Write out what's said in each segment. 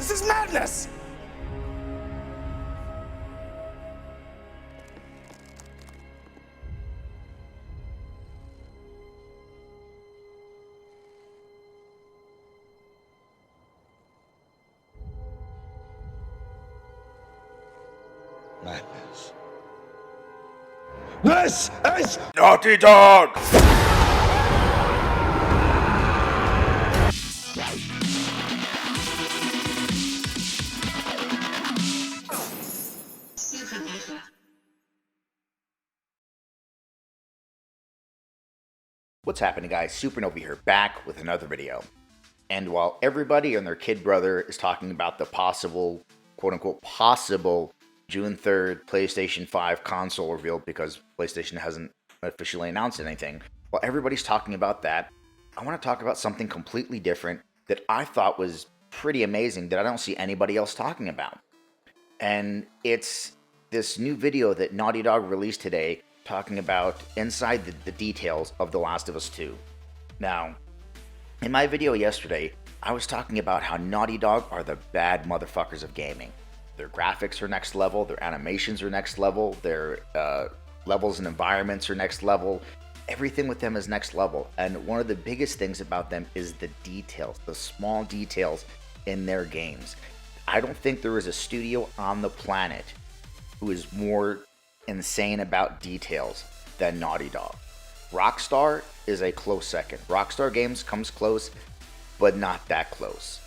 This is madness! Madness. This is Naughty Dog! What's happening, guys? Supernova here, back with another video. And while everybody and their kid brother is talking about the possible, quote-unquote, possible June 3rd PlayStation 5 console reveal, because PlayStation hasn't officially announced anything, while everybody's talking about that, I want to talk about something completely different that I thought was pretty amazing that I don't see anybody else talking about. And it's this new video that Naughty Dog released today talking about inside the details of The Last of Us 2. Now, in my video yesterday, I was talking about how Naughty Dog are the bad motherfuckers of gaming. Their graphics are next level, their animations are next level, their levels and environments are next level. Everything with them is next level. And one of the biggest things about them is the details, the small details in their games. I don't think there is a studio on the planet who is more insane about details than Naughty Dog. Rockstar is a close second. Rockstar Games comes close, but not that close.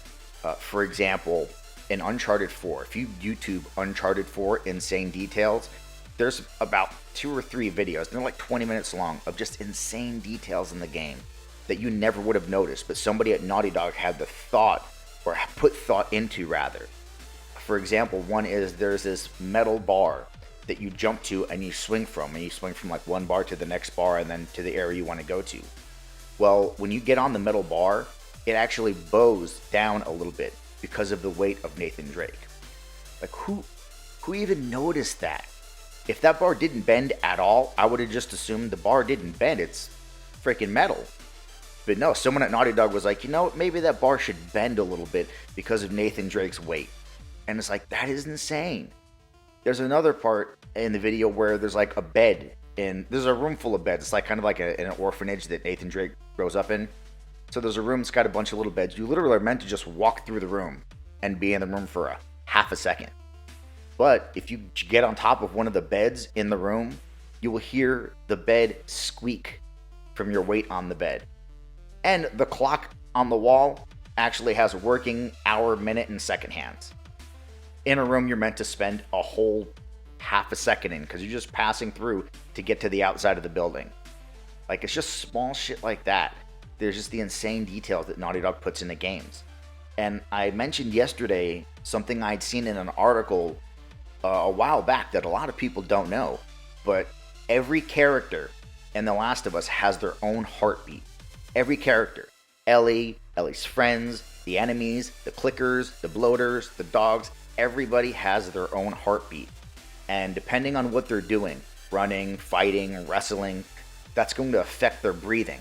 For example, in Uncharted 4, if you YouTube Uncharted 4 insane details, there's about 2 or 3 videos, they're like 20 minutes long, of just insane details in the game that you never would have noticed, but somebody at Naughty Dog had the thought, or put thought into rather. For example, one is there's this metal bar that you jump to and you swing from, and you swing from like one bar to the next bar and then to the area you want to go to. Well, when you get on the metal bar, it actually bows down a little bit because of the weight of Nathan Drake. Like, who even noticed that? If that bar didn't bend at all, I would have just assumed the bar didn't bend. It's freaking metal. But no, someone at Naughty Dog was like, you know, maybe that bar should bend a little bit because of Nathan Drake's weight. And it's like, that is insane. There's another part in the video where there's like a bed, and there's a room full of beds. It's like kind of like an orphanage that Nathan Drake grows up in. So there's a room that's got a bunch of little beds. You literally are meant to just walk through the room and be in the room for a half a second. But if you get on top of one of the beds in the room, you will hear the bed squeak from your weight on the bed. And the clock on the wall actually has working hour, minute, and second hands. In a room you're meant to spend a whole half a second in, because you're just passing through to get to the outside of the building. Like, it's just small shit like that. There's just the insane details that Naughty Dog puts into games. And I mentioned yesterday something I'd seen in an article a while back that a lot of people don't know, but every character in The Last of Us has their own heartbeat. Every character. Ellie, Ellie's friends, the enemies, the clickers, the bloaters, the dogs, everybody has their own heartbeat. And depending on what they're doing, running, fighting, wrestling, that's going to affect their breathing.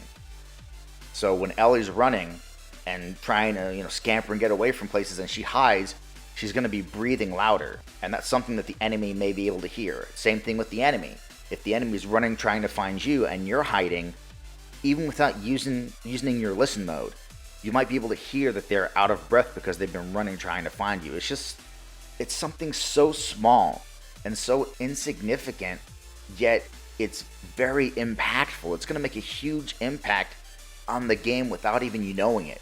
So when Ellie's running and trying to, scamper and get away from places, and she hides, she's going to be breathing louder. And that's something that the enemy may be able to hear. Same thing with the enemy. If the enemy's running trying to find you and you're hiding, even without using your listen mode, you might be able to hear that they're out of breath because they've been running trying to find you. It's something so small and so insignificant, yet it's very impactful. It's going to make a huge impact on the game without even you knowing it.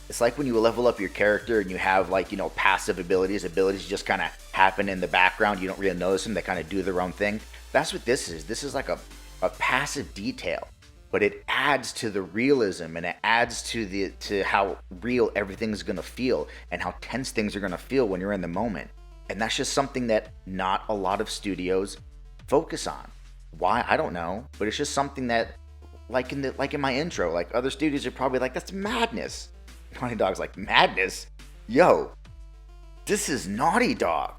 It's like when you level up your character and you have passive abilities just kind of happen in the background. You don't really notice them. They kind of do their own thing. That's what this is. This is like a passive detail, but it adds to the realism, and it adds to how real everything's going to feel and how tense things are going to feel when you're in the moment. And that's just something that not a lot of studios focus on. Why? I don't know, but it's just something that, like in my intro, like other studios are probably like, that's madness. Naughty Dog's like, madness? Yo, this is Naughty Dog.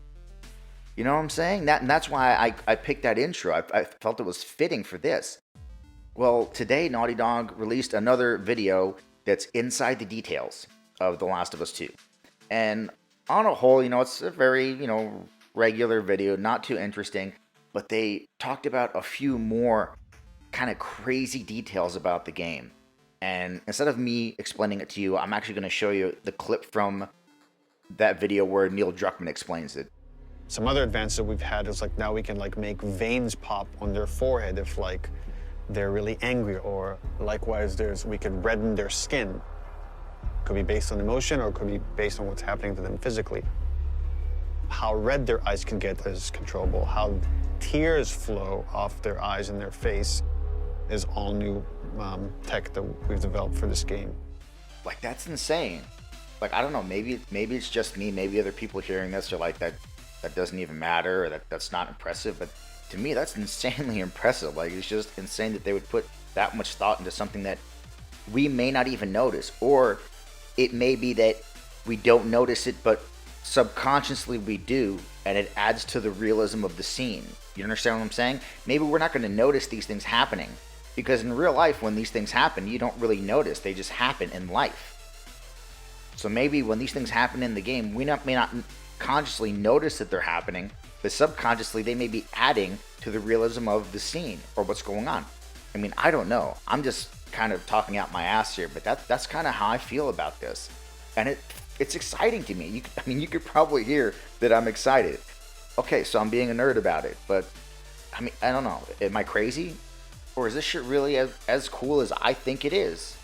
You know what I'm saying? That's why I picked that intro. I felt it was fitting for this. Well, today Naughty Dog released another video that's inside the details of The Last of Us 2. And on a whole, it's a very, regular video, not too interesting, but they talked about a few more kind of crazy details about the game. And instead of me explaining it to you, I'm actually going to show you the clip from that video where Neil Druckmann explains it. Some other advances that we've had is like now we can like make veins pop on their forehead if like they're really angry, or likewise we could redden their skin. Could be based on emotion or could be based on what's happening to them physically. How red their eyes can get is controllable. How tears flow off their eyes and their face is all new tech that we've developed for this game. Like, that's insane. Like, I don't know, maybe it's just me, maybe other people hearing this are like, that doesn't even matter, or that's not impressive, but to me that's insanely impressive. Like, it's just insane that they would put that much thought into something that we may not even notice, or it may be that we don't notice it but subconsciously we do, and it adds to the realism of the scene. You understand what I'm saying? Maybe we're not going to notice these things happening, because in real life when these things happen you don't really notice, they just happen in life. So maybe when these things happen in the game, we may not consciously notice that they're happening, but subconsciously they may be adding to the realism of the scene or what's going on. I mean, I don't know. I'm just kind of talking out my ass here, but that's kind of how I feel about this. And it's exciting to me. You could probably hear that I'm excited. Okay, so I'm being a nerd about it, but I mean, I don't know. Am I crazy? Or is this shit really as cool as I think it is?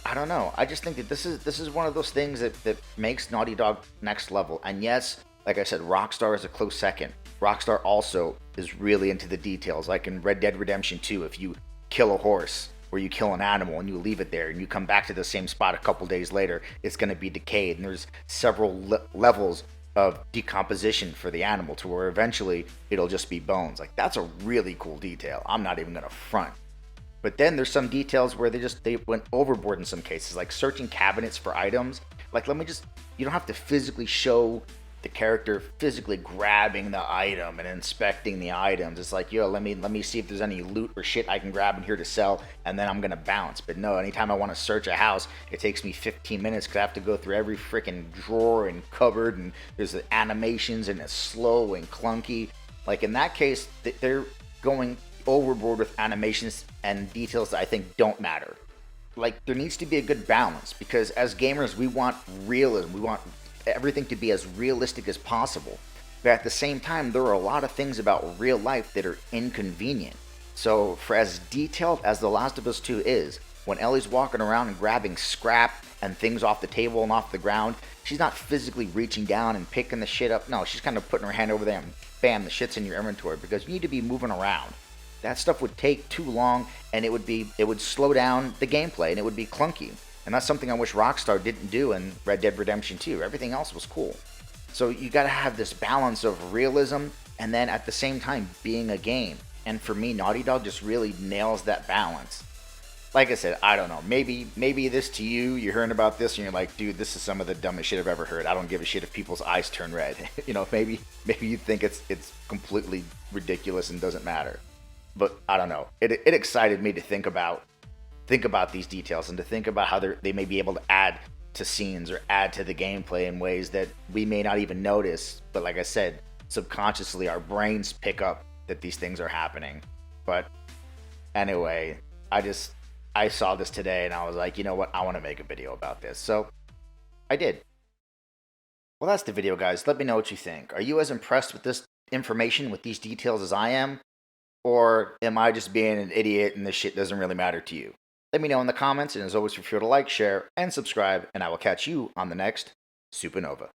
I don't know. I just think that this is one of those things that makes Naughty Dog next level. And yes, like I said, Rockstar is a close second. Rockstar also is really into the details. Like in Red Dead Redemption 2, if you kill a horse or you kill an animal and you leave it there and you come back to the same spot a couple days later, it's going to be decayed. And there's several levels of decomposition for the animal to where eventually it'll just be bones. Like, that's a really cool detail. I'm not even going to front. But then there's some details where they went overboard in some cases, like searching cabinets for items. Like, you don't have to physically show the character physically grabbing the item and inspecting the items. It's like, yo, let me see if there's any loot or shit I can grab in here to sell, and then I'm gonna bounce. But no, anytime I want to search a house, it takes me 15 minutes because I have to go through every freaking drawer and cupboard, and there's the animations and it's slow and clunky. Like in that case, they're going overboard with animations and details that I think don't matter. Like, there needs to be a good balance, because as gamers we want realism, we want everything to be as realistic as possible, but at the same time there are a lot of things about real life that are inconvenient. So for as detailed as The Last of Us 2 is, when Ellie's walking around and grabbing scrap and things off the table and off the ground, she's not physically reaching down and picking the shit up. No, she's kind of putting her hand over there and bam, the shit's in your inventory, because you need to be moving around. That stuff would take too long, and it would slow down the gameplay, and it would be clunky. And that's something I wish Rockstar didn't do in Red Dead Redemption 2. Everything else was cool. So you gotta have this balance of realism, and then at the same time being a game. And for me, Naughty Dog just really nails that balance. Like I said, I don't know. Maybe this to you, you're hearing about this and you're like, dude, this is some of the dumbest shit I've ever heard. I don't give a shit if people's eyes turn red. Maybe you think it's completely ridiculous and doesn't matter. But I don't know. It excited me to think about these details, and to think about how they may be able to add to scenes or add to the gameplay in ways that we may not even notice. But like I said, subconsciously our brains pick up that these things are happening. But anyway, I saw this today and I was like, you know what? I want to make a video about this. So I did. Well, that's the video, guys. Let me know what you think. Are you as impressed with this information, with these details, as I am? Or am I just being an idiot and this shit doesn't really matter to you? Let me know in the comments, and as always, feel free to like, share, and subscribe, and I will catch you on the next Supernova.